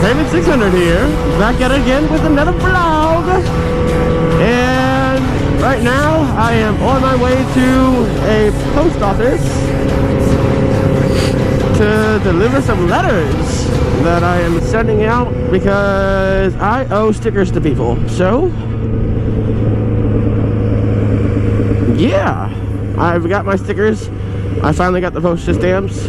Kravin 600 here, back at it again with another vlog. And right now I am on my way to a post office to deliver some letters that I am sending out because I owe stickers to people. So yeah, I've got my stickers. I finally got the postage stamps.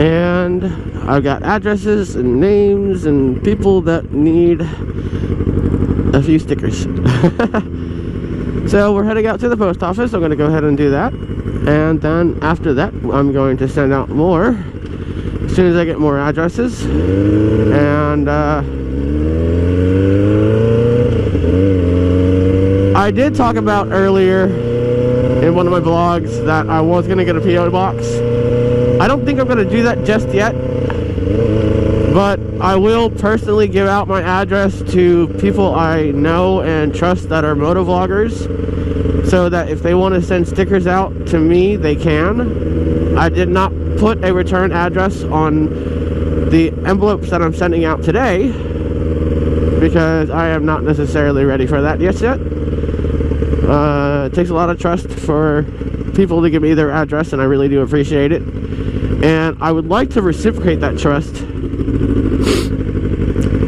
And I've got addresses and names and people that need a few stickers. So we're heading out to the post office. I'm going to go ahead and do that. And then after that, I'm going to send out more as soon as I get more addresses. And I did talk about earlier in one of my vlogs that I was going to get a PO box. I don't think I'm going to do that just yet, but I will personally give out my address to people I know and trust that are motovloggers, so that if they want to send stickers out to me, they can. I did not put a return address on the envelopes that I'm sending out today, because I am not necessarily ready for that yet. It takes a lot of trust for people to give me their address, and I really do appreciate it. And I would like to reciprocate that trust.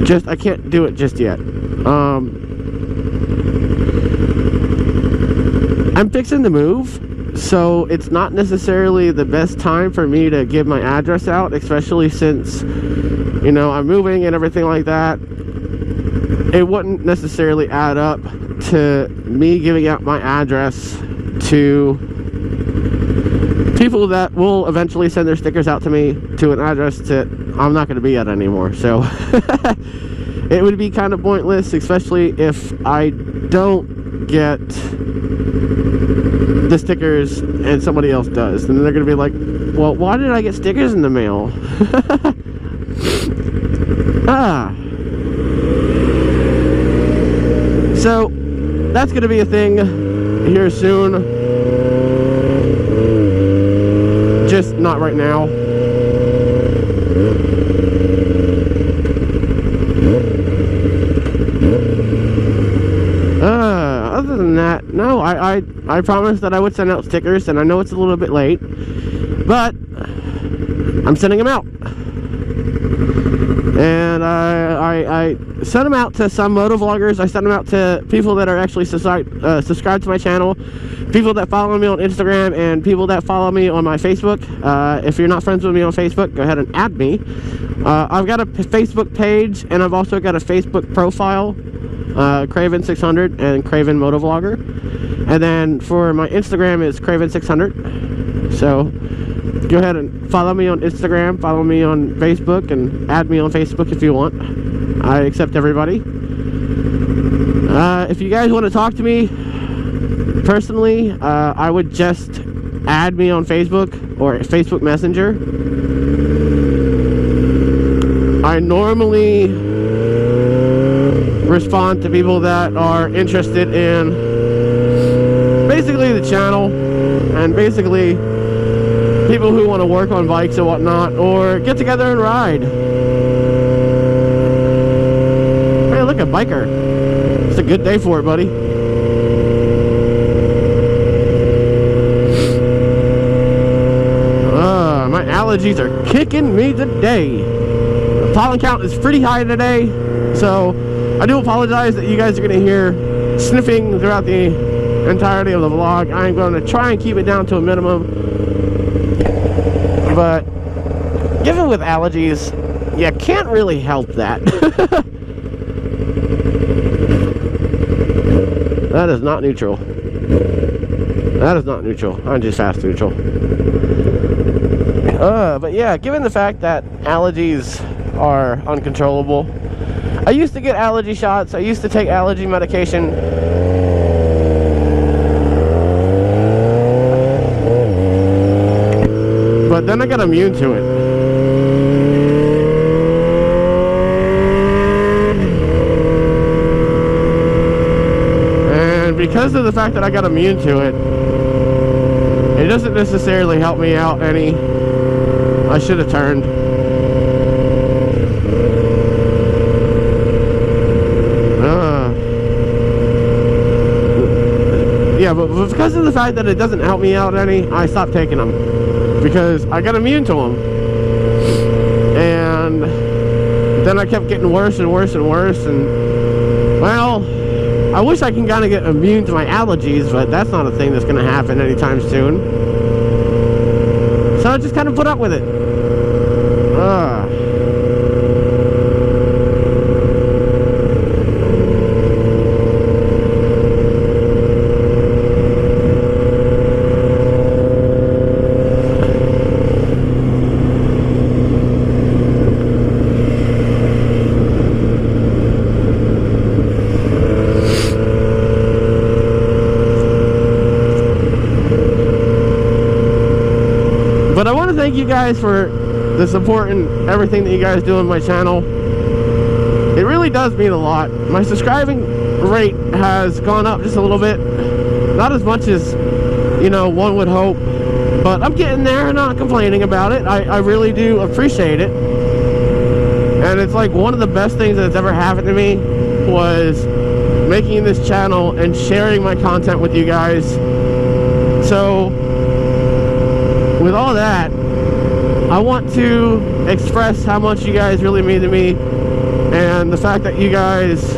Just, I can't do it just yet. I'm fixing to move, so it's not necessarily the best time for me to give my address out, especially since, you know, I'm moving and everything like that. It wouldn't necessarily add up to me giving out my address to people that will eventually send their stickers out to me to an address that I'm not going to be at anymore. So it would be kind of pointless, especially if I don't get the stickers and somebody else does. And then they're going to be like, well, why did I get stickers in the mail? So that's going to be a thing here soon. Just not right now. Other than that, no, I promised that I would send out stickers, and I know it's a little bit late, but I'm sending them out. And I sent them out to some motovloggers. I sent them out to people that are actually subscribed to my channel, people that follow me on Instagram, and people that follow me on my Facebook. If you're not friends with me on Facebook, go ahead and add me. I've got a Facebook page, and I've also got a Facebook profile, Kravin 600 and Kravin Motovlogger. And then for my Instagram is Kravin 600. So go ahead and follow me on Instagram, follow me on Facebook, and add me on Facebook if you want. I accept everybody. If you guys want to talk to me personally, I would just add me on Facebook or Facebook Messenger. I normally respond to people that are interested in basically the channel, and basically people who want to work on bikes and whatnot, or get together and ride. Hey, look, a biker. It's a good day for it, buddy. My allergies are kicking me today. The pollen count is pretty high today, so I do apologize that you guys are going to hear sniffing throughout the entirety of the vlog. I'm going to try and keep it down to a minimum. But given with allergies, you can't really help that. That is not neutral. That is not neutral. I'm just fast neutral. But yeah, given the fact that allergies are uncontrollable, I used to get allergy shots. I used to take allergy medication. But then I got immune to it. And because of the fact that I got immune to it, it doesn't necessarily help me out any. I should have turned. Yeah, but because of the fact that it doesn't help me out any, I stopped taking them. Because I got immune to them. And then I kept getting worse and worse and worse. And, well, I wish I can kind of get immune to my allergies, but that's not a thing that's going to happen anytime soon. So I just kind of put up with it. But I want to thank you guys for the support and everything that you guys do on my channel. It really does mean a lot. My subscribing rate has gone up just a little bit. Not as much as, you know, one would hope. But I'm getting there and not complaining about it. I really do appreciate it. And it's like one of the best things that's ever happened to me was making this channel and sharing my content with you guys. So, with all that, I want to express how much you guys really mean to me, and the fact that you guys,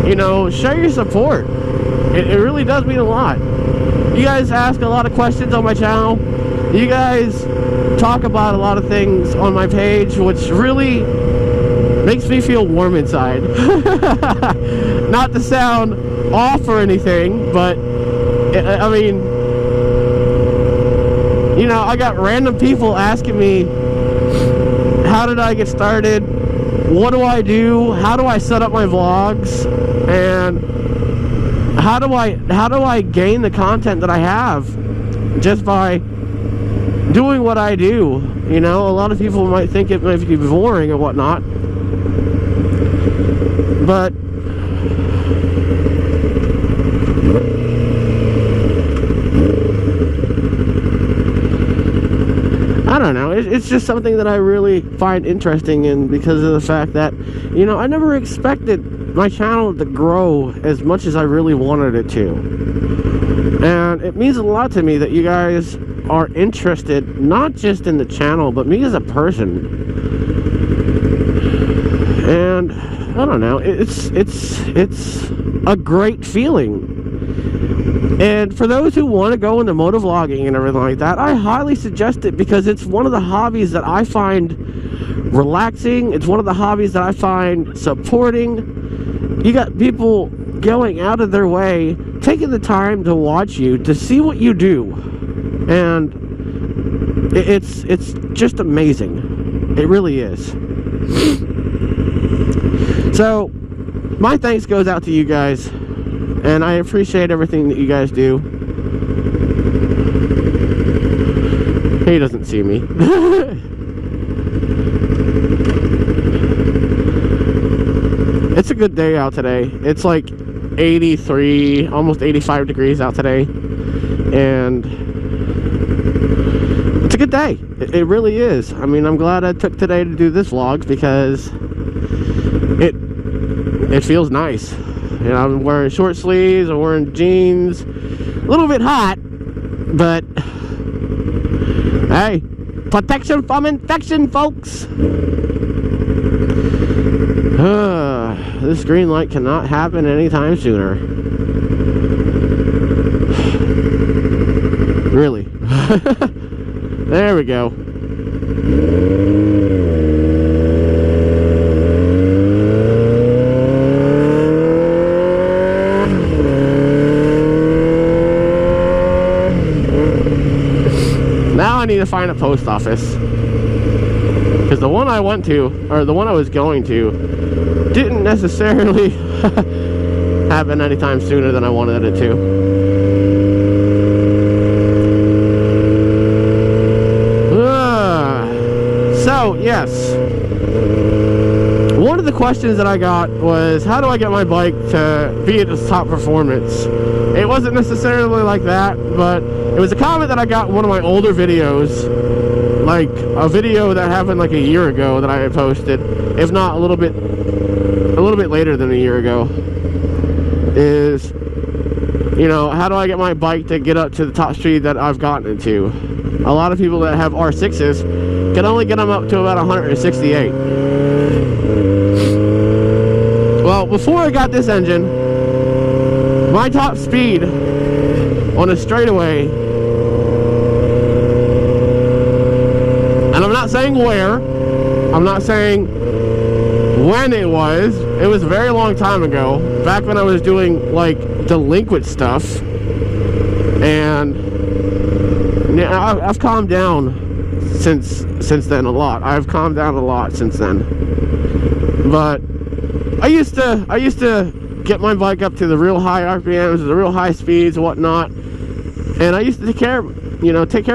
you know, show your support. It really does mean a lot. You guys ask a lot of questions on my channel. You guys talk about a lot of things on my page, which really makes me feel warm inside. Not to sound off or anything, but I mean, you know, I got random people asking me, how did I get started? What do I do? How do I set up my vlogs? And how do I gain the content that I have just by doing what I do? You know, a lot of people might think it might be boring or whatnot, but I don't know, it's just something that I really find interesting in, because of the fact that, you know, I never expected my channel to grow as much as I really wanted it to. And it means a lot to me that you guys are interested, not just in the channel, but me as a person. And I don't know, it's a great feeling. And for those who want to go into motovlogging and everything like that, I highly suggest it, because it's one of the hobbies that I find relaxing. It's one of the hobbies that I find supporting. You got people going out of their way, taking the time to watch you, to see what you do. And it's just amazing. It really is. So, my thanks goes out to you guys. And I appreciate everything that you guys do. He doesn't see me. It's a good day out today. It's like 83, almost 85 degrees out today. And it's a good day. It really is. I mean, I'm glad I took today to do this vlog, because it feels nice. You know, I'm wearing short sleeves, I'm wearing jeans. A little bit hot, but hey, protection from infection, folks. This green light cannot happen anytime sooner. Really. There we go. Now I need to find a post office, because the one I went to, or the one I was going to, didn't necessarily happen anytime sooner than I wanted it to. So, yes, one of the questions that I got was, how do I get my bike to be at its top performance? It wasn't necessarily like that, but it was a comment that I got in one of my older videos, like a video that happened like a year ago that I had posted, if not a little bit later than a year ago. Is, you know, how do I get my bike to get up to the top speed that I've gotten it to? A lot of people that have R6s can only get them up to about 168. Well, before I got this engine, my top speed on a straightaway, and I'm not saying where, I'm not saying when it was a very long time ago, back when I was doing like delinquent stuff, and yeah, I've calmed down since then a lot. I've calmed down a lot since then. But I used to get my bike up to the real high RPMs, the real high speeds and whatnot, and I used to take care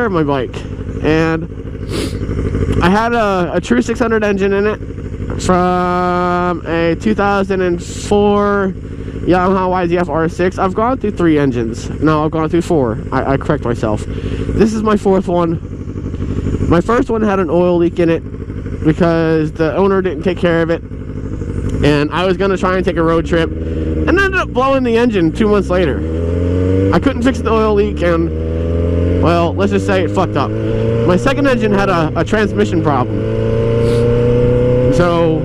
of my bike. And I had a true 600 engine in it from a 2004 Yamaha YZF R6. I've gone through 3 engines. No, I've gone through 4. I correct myself. This is my 4th one. My first one had an oil leak in it because the owner didn't take care of it, and I was going to try and take a road trip and ended up blowing the engine 2 months later. I couldn't fix the oil leak, and, well, let's just say it fucked up. My second engine had a transmission problem. So,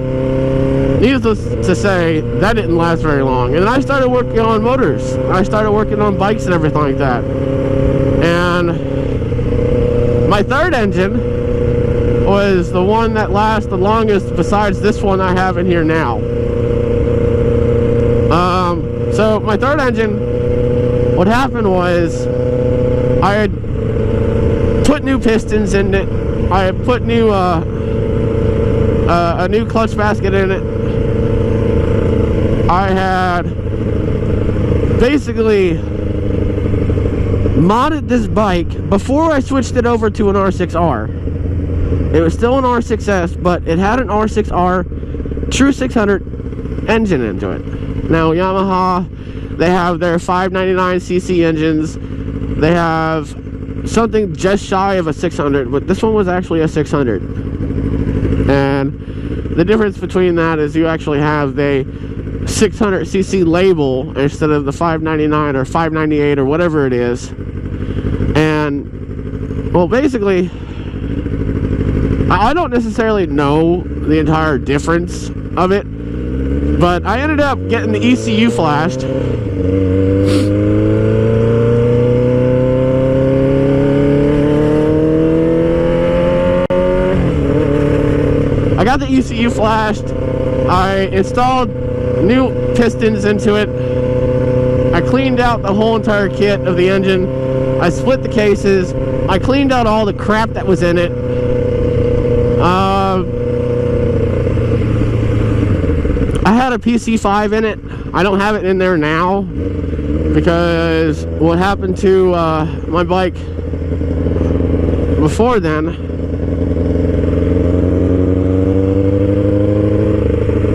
needless to say, that didn't last very long. And then I started working on motors. I started working on bikes and everything like that. And my third engine was the one that lasts the longest besides this one I have in here now. So my third engine, what happened was I had put new pistons in it. I had put a new clutch basket in it. I had basically modded this bike before I switched it over to an R6R. It was still an R6S, but it had an R6R true 600 engine into it. Now Yamaha, they have their 599cc engines. They have something just shy of a 600, but this one was actually a 600. And the difference between that is you actually have the 600cc label instead of the 599 or 598 or whatever it is. And, well, basically, I don't necessarily know the entire difference of it, but I ended up getting the ECU flashed. I got the ECU flashed. I installed new pistons into it. I cleaned out the whole entire kit of the engine. I split the cases. I cleaned out all the crap that was in it. I had a PC5 in it. I don't have it in there now because what happened to my bike before then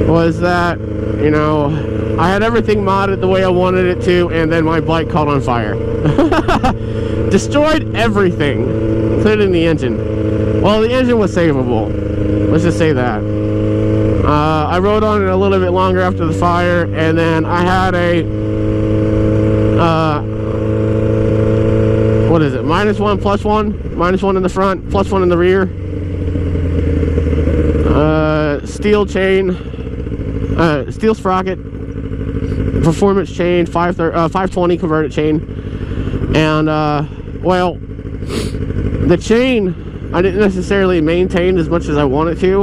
was that, you know, I had everything modded the way I wanted it to, and then my bike caught on fire. Destroyed everything, including the engine. Well, the engine was savable. Let's just say that. I rode on it a little bit longer after the fire, and then I had a, what is it, -1, +1? -1 in the front, +1 in the rear. Steel chain, steel sprocket, performance chain, 520 converted chain, and well, the chain I didn't necessarily maintain as much as I wanted to.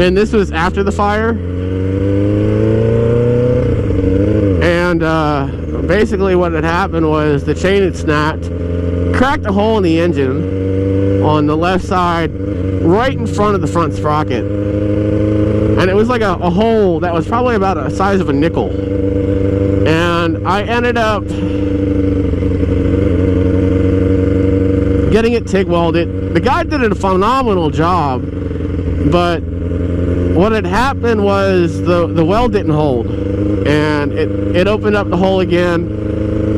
And this was after the fire. And basically what had happened was the chain had snapped, cracked a hole in the engine on the left side, right in front of the front sprocket. And it was like a hole that was probably about the size of a nickel. And I ended up getting it TIG welded. The guy did a phenomenal job, but what had happened was the weld didn't hold, and it opened up the hole again,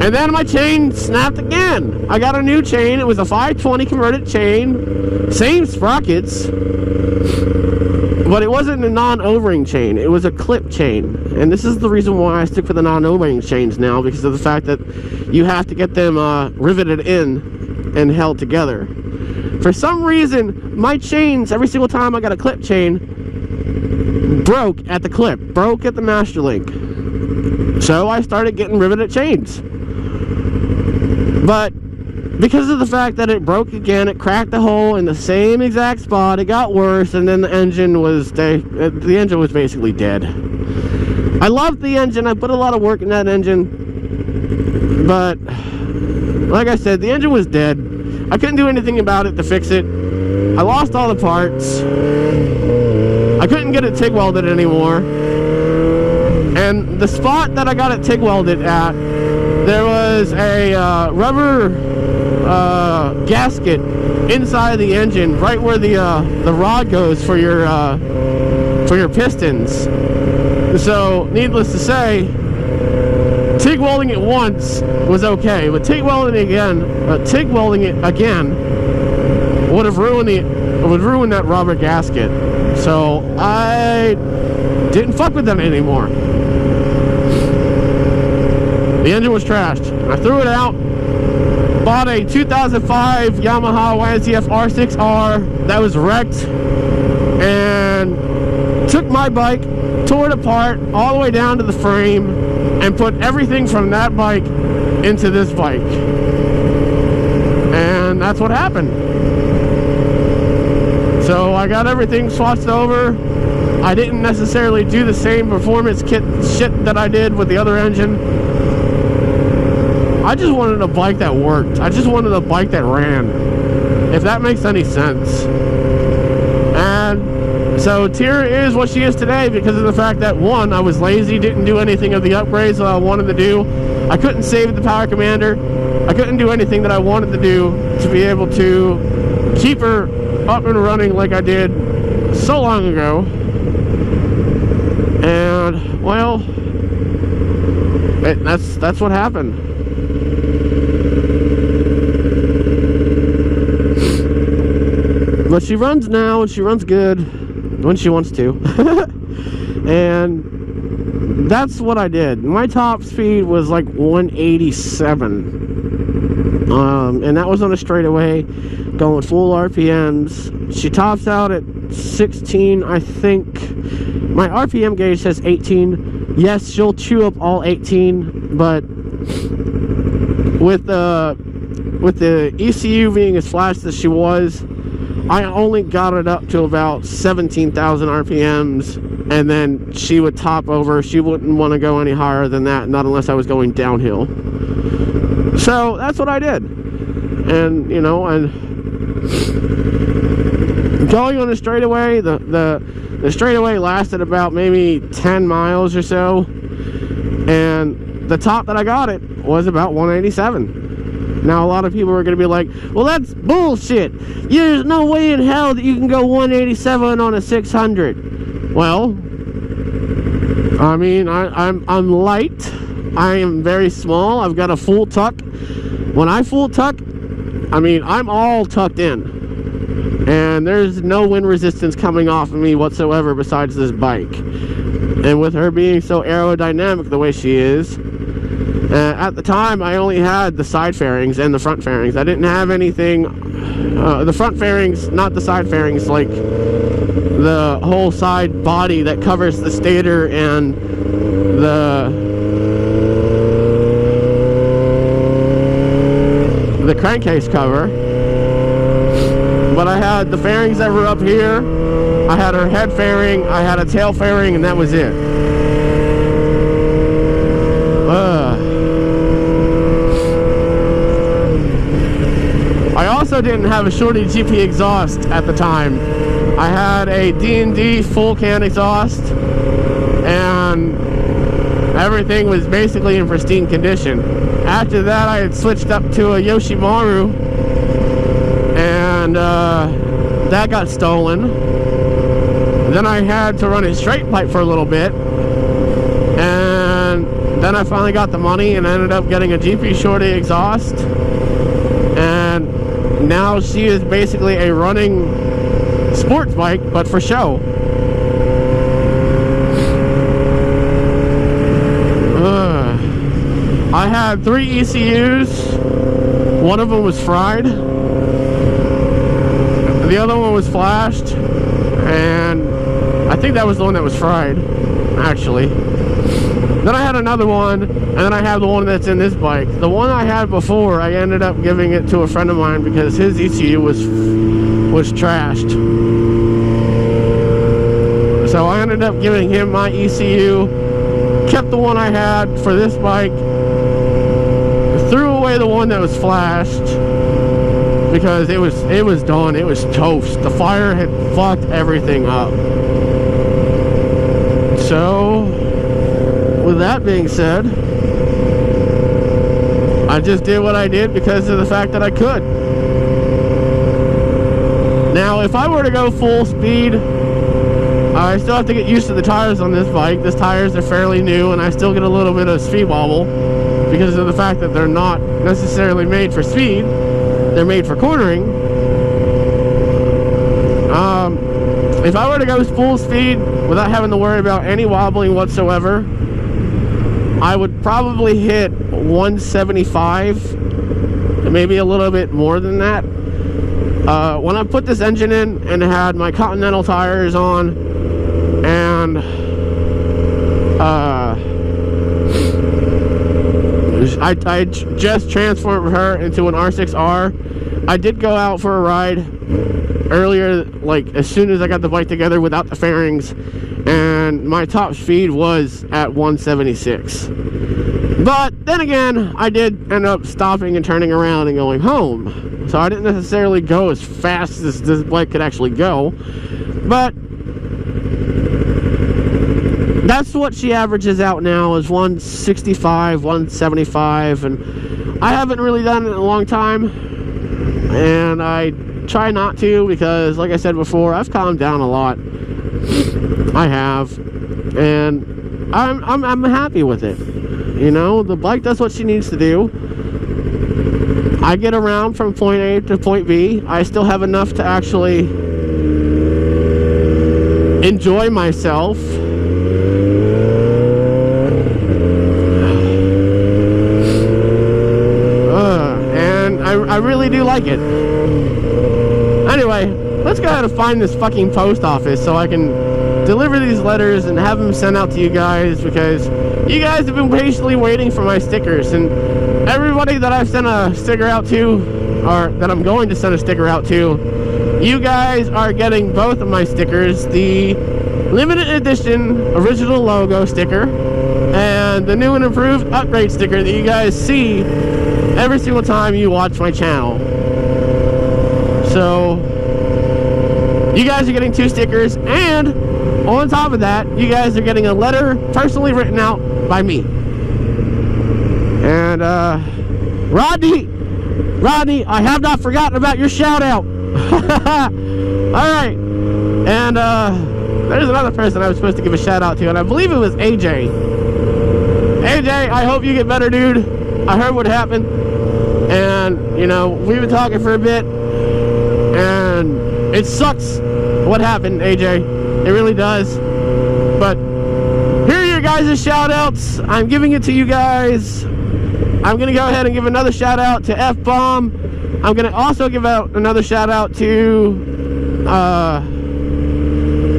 and then my chain snapped again. I got a new chain. It was a 520 converted chain, same sprockets, but it wasn't a non-O-ring chain. It was a clip chain, and this is the reason why I stick with the non-O-ring chains now, because of the fact that you have to get them riveted in and held together. For some reason, my chains, every single time I got a clip chain, broke at the clip, broke at the master link. So I started getting riveted chains. But because of the fact that it broke again, it cracked the hole in the same exact spot, it got worse, and then the engine was basically dead. I loved the engine. I put a lot of work in that engine, but like I said, the engine was dead. I couldn't do anything about it to fix it. I lost all the parts. I couldn't get it TIG welded anymore. And the spot that I got it TIG welded at, there was a rubber gasket inside the engine, right where the rod goes for your pistons. So, needless to say, TIG welding it once was okay, but TIG welding it again would have ruined that rubber gasket. So I didn't fuck with them anymore. The engine was trashed. I threw it out. Bought a 2005 Yamaha YZF R6R that was wrecked, and took my bike, tore it apart all the way down to the frame, and put everything from that bike into this bike. And that's what happened. So I got everything swatched over. I didn't necessarily do the same performance kit shit that I did with the other engine. I just wanted a bike that worked. I just wanted a bike that ran, if that makes any sense. And so Tira is what she is today because of the fact that, one, I was lazy, didn't do anything of the upgrades that I wanted to do. I couldn't save the power commander. I couldn't do anything that I wanted to do to be able to keep her up and running like I did so long ago. And, well, that's what happened. But she runs now, and she runs good when she wants to. And that's what I did. My top speed was like 187. And that was on a straightaway, going full RPMs. She tops out at 16, I think. My RPM gauge says 18. Yes, she'll chew up all 18, but with the ECU being as fast as she was, I only got it up to about 17,000 RPMs, and then she would top over. She wouldn't want to go any higher than that, not unless I was going downhill. So that's what I did. And, you know, and going on the straightaway, the straightaway lasted about maybe 10 miles or so, and the top that I got it was about 187. Now, a lot of people are going to be like, well, that's bullshit. There's no way in hell that you can go 187 on a 600. Well, I mean, I'm light. I am very small. I've got a full tuck. When I full tuck, I mean, I'm all tucked in. And there's no wind resistance coming off of me whatsoever besides this bike. And with her being so aerodynamic the way she is, at the time, I only had the side fairings and the front fairings. I didn't have anything, the front fairings, not the side fairings, like the whole side body that covers the stator and the crankcase cover. But I had the fairings that were up here, I had her head fairing, I had a tail fairing, and that was it. I also didn't have a Shorty GP exhaust at the time. I had a D&D full can exhaust, and everything was basically in pristine condition. After that, I had switched up to a Yoshimaru, and that got stolen. Then I had to run a straight pipe for a little bit, and then I finally got the money and ended up getting a GP Shorty exhaust, and now she is basically a running sports bike, but for show. I had 3 ECUs. One of them was fried. The other one was flashed, and I think that was the one that was fried, actually. Then I had another one, and then I have the one that's in this bike. The one I had before, I ended up giving it to a friend of mine because his ECU was trashed. So I ended up giving him my ECU, kept the one I had for this bike, threw away the one that was flashed because it was done. It was toast. The fire had fucked everything up. So, with that being said, I just did what I did because of the fact that I could. Now, if I were to go full speed, I still have to get used to the tires on this bike. These tires are fairly new, and I still get a little bit of speed wobble because of the fact that they're not necessarily made for speed. They're made for cornering. If I were to go full speed without having to worry about any wobbling whatsoever, I would probably hit 175, maybe a little bit more than that. When I put this engine in and had my Continental tires on, and I just transformed her into an R6R. I did go out for a ride earlier, like as soon as I got the bike together without the fairings, and my top speed was at 176. But then again, I did end up stopping and turning around and going home. So I didn't necessarily go as fast as this bike could actually go. But that's what she averages out now, is 165, 175. And I haven't really done it in a long time. And I try not to because, like I said before, I've calmed down a lot. I have. And I'm happy with it. You know, the bike does what she needs to do. I get around from point A to point B. I still have enough to actually enjoy myself. And I really do like it. Anyway, let's go ahead and find this fucking post office so I can deliver these letters and have them sent out to you guys, because you guys have been patiently waiting for my stickers, and everybody that I've sent a sticker out to, or that I'm going to send a sticker out to, you guys are getting both of my stickers, the limited edition original logo sticker and the new and improved upgrade sticker that you guys see every single time you watch my channel. So you guys are getting 2 stickers, and on top of that, you guys are getting a letter personally written out by me. And Rodney, I have not forgotten about your shout out. Alright. And there's another person I was supposed to give a shout out to, and I believe it was AJ. AJ, I hope you get better, dude. I heard what happened, and you know, we've been talking for a bit, and it sucks what happened, AJ. It really does. But here are your guys' shout outs. I'm giving it to you guys. I'm gonna go ahead and give another shout out to F-Bomb. I'm gonna also give out another shout out to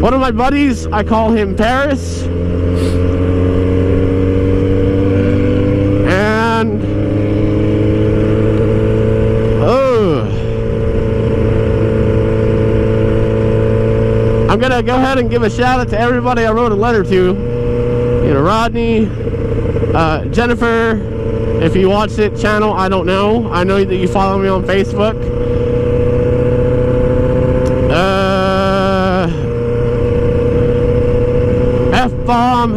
one of my buddies. I call him Paris. And gonna go ahead and give a shout out to everybody I wrote a letter to. You know, Rodney, Jennifer, if you watch it channel, I don't know. I know that you follow me on Facebook. F-bomb.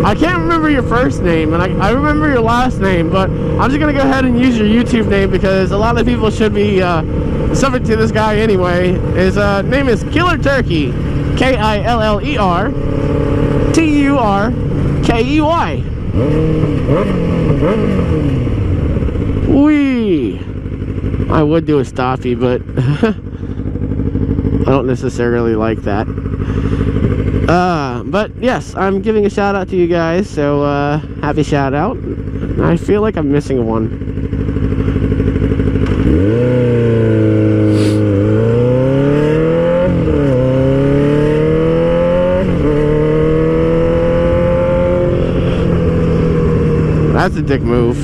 I can't remember your first name, and I remember your last name, but I'm just gonna go ahead and use your YouTube name because a lot of people should be subject to this guy anyway. His name is KillerTurkey, KillerTurkey. Wee. I would do a stoppie, but I don't necessarily like that. But yes, I'm giving a shout out to you guys, so happy shout out. I feel like I'm missing one. That's a dick move.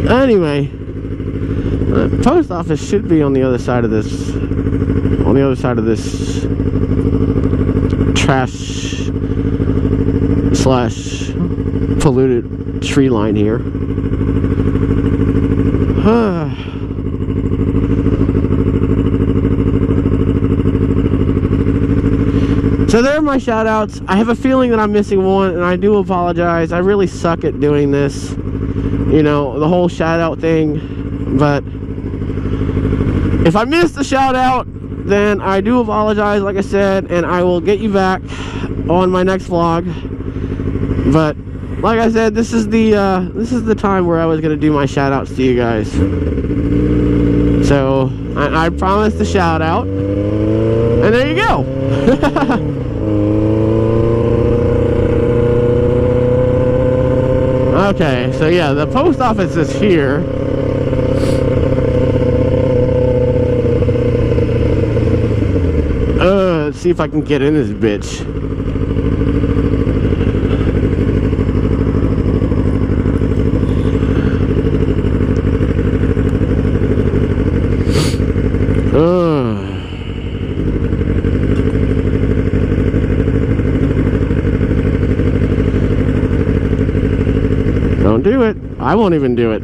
Anyway, the post office should be on the other side of this. On the other side of this trash / polluted tree line here. So there are my shout outs. I have a feeling that I'm missing one, and I do apologize. I really suck at doing this, you know, the whole shout out thing. But if I missed the shout out, then I do apologize, like I said, and I will get you back on my next vlog. But like I said, this is the time where I was gonna do my shout outs to you guys. So I promised the shout out, and there you go. Okay, so yeah, the post office is here. Let's see if I can get in this bitch. Don't do it. I won't even do it.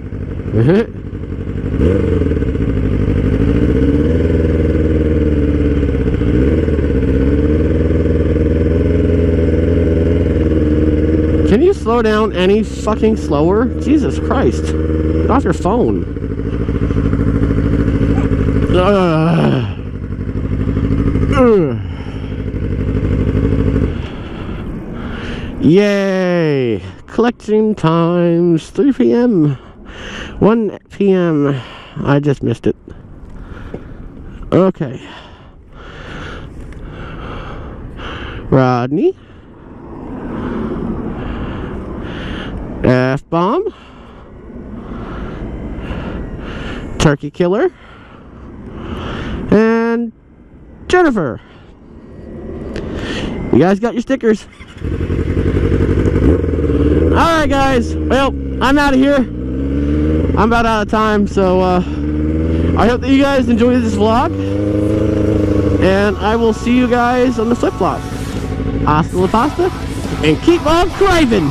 Can you slow down any fucking slower? Jesus Christ. Get off your phone. Yay! Collection times 3 p.m. 1 p.m. I just missed it. Okay. Rodney. F-bomb. Turkey Killer. And Jennifer. You guys got your stickers. Alright guys, well, I'm out of here. I'm about out of time, so I hope that you guys enjoyed this vlog. And I will see you guys on the flip-flop. Hasta la pasta. And keep on craving!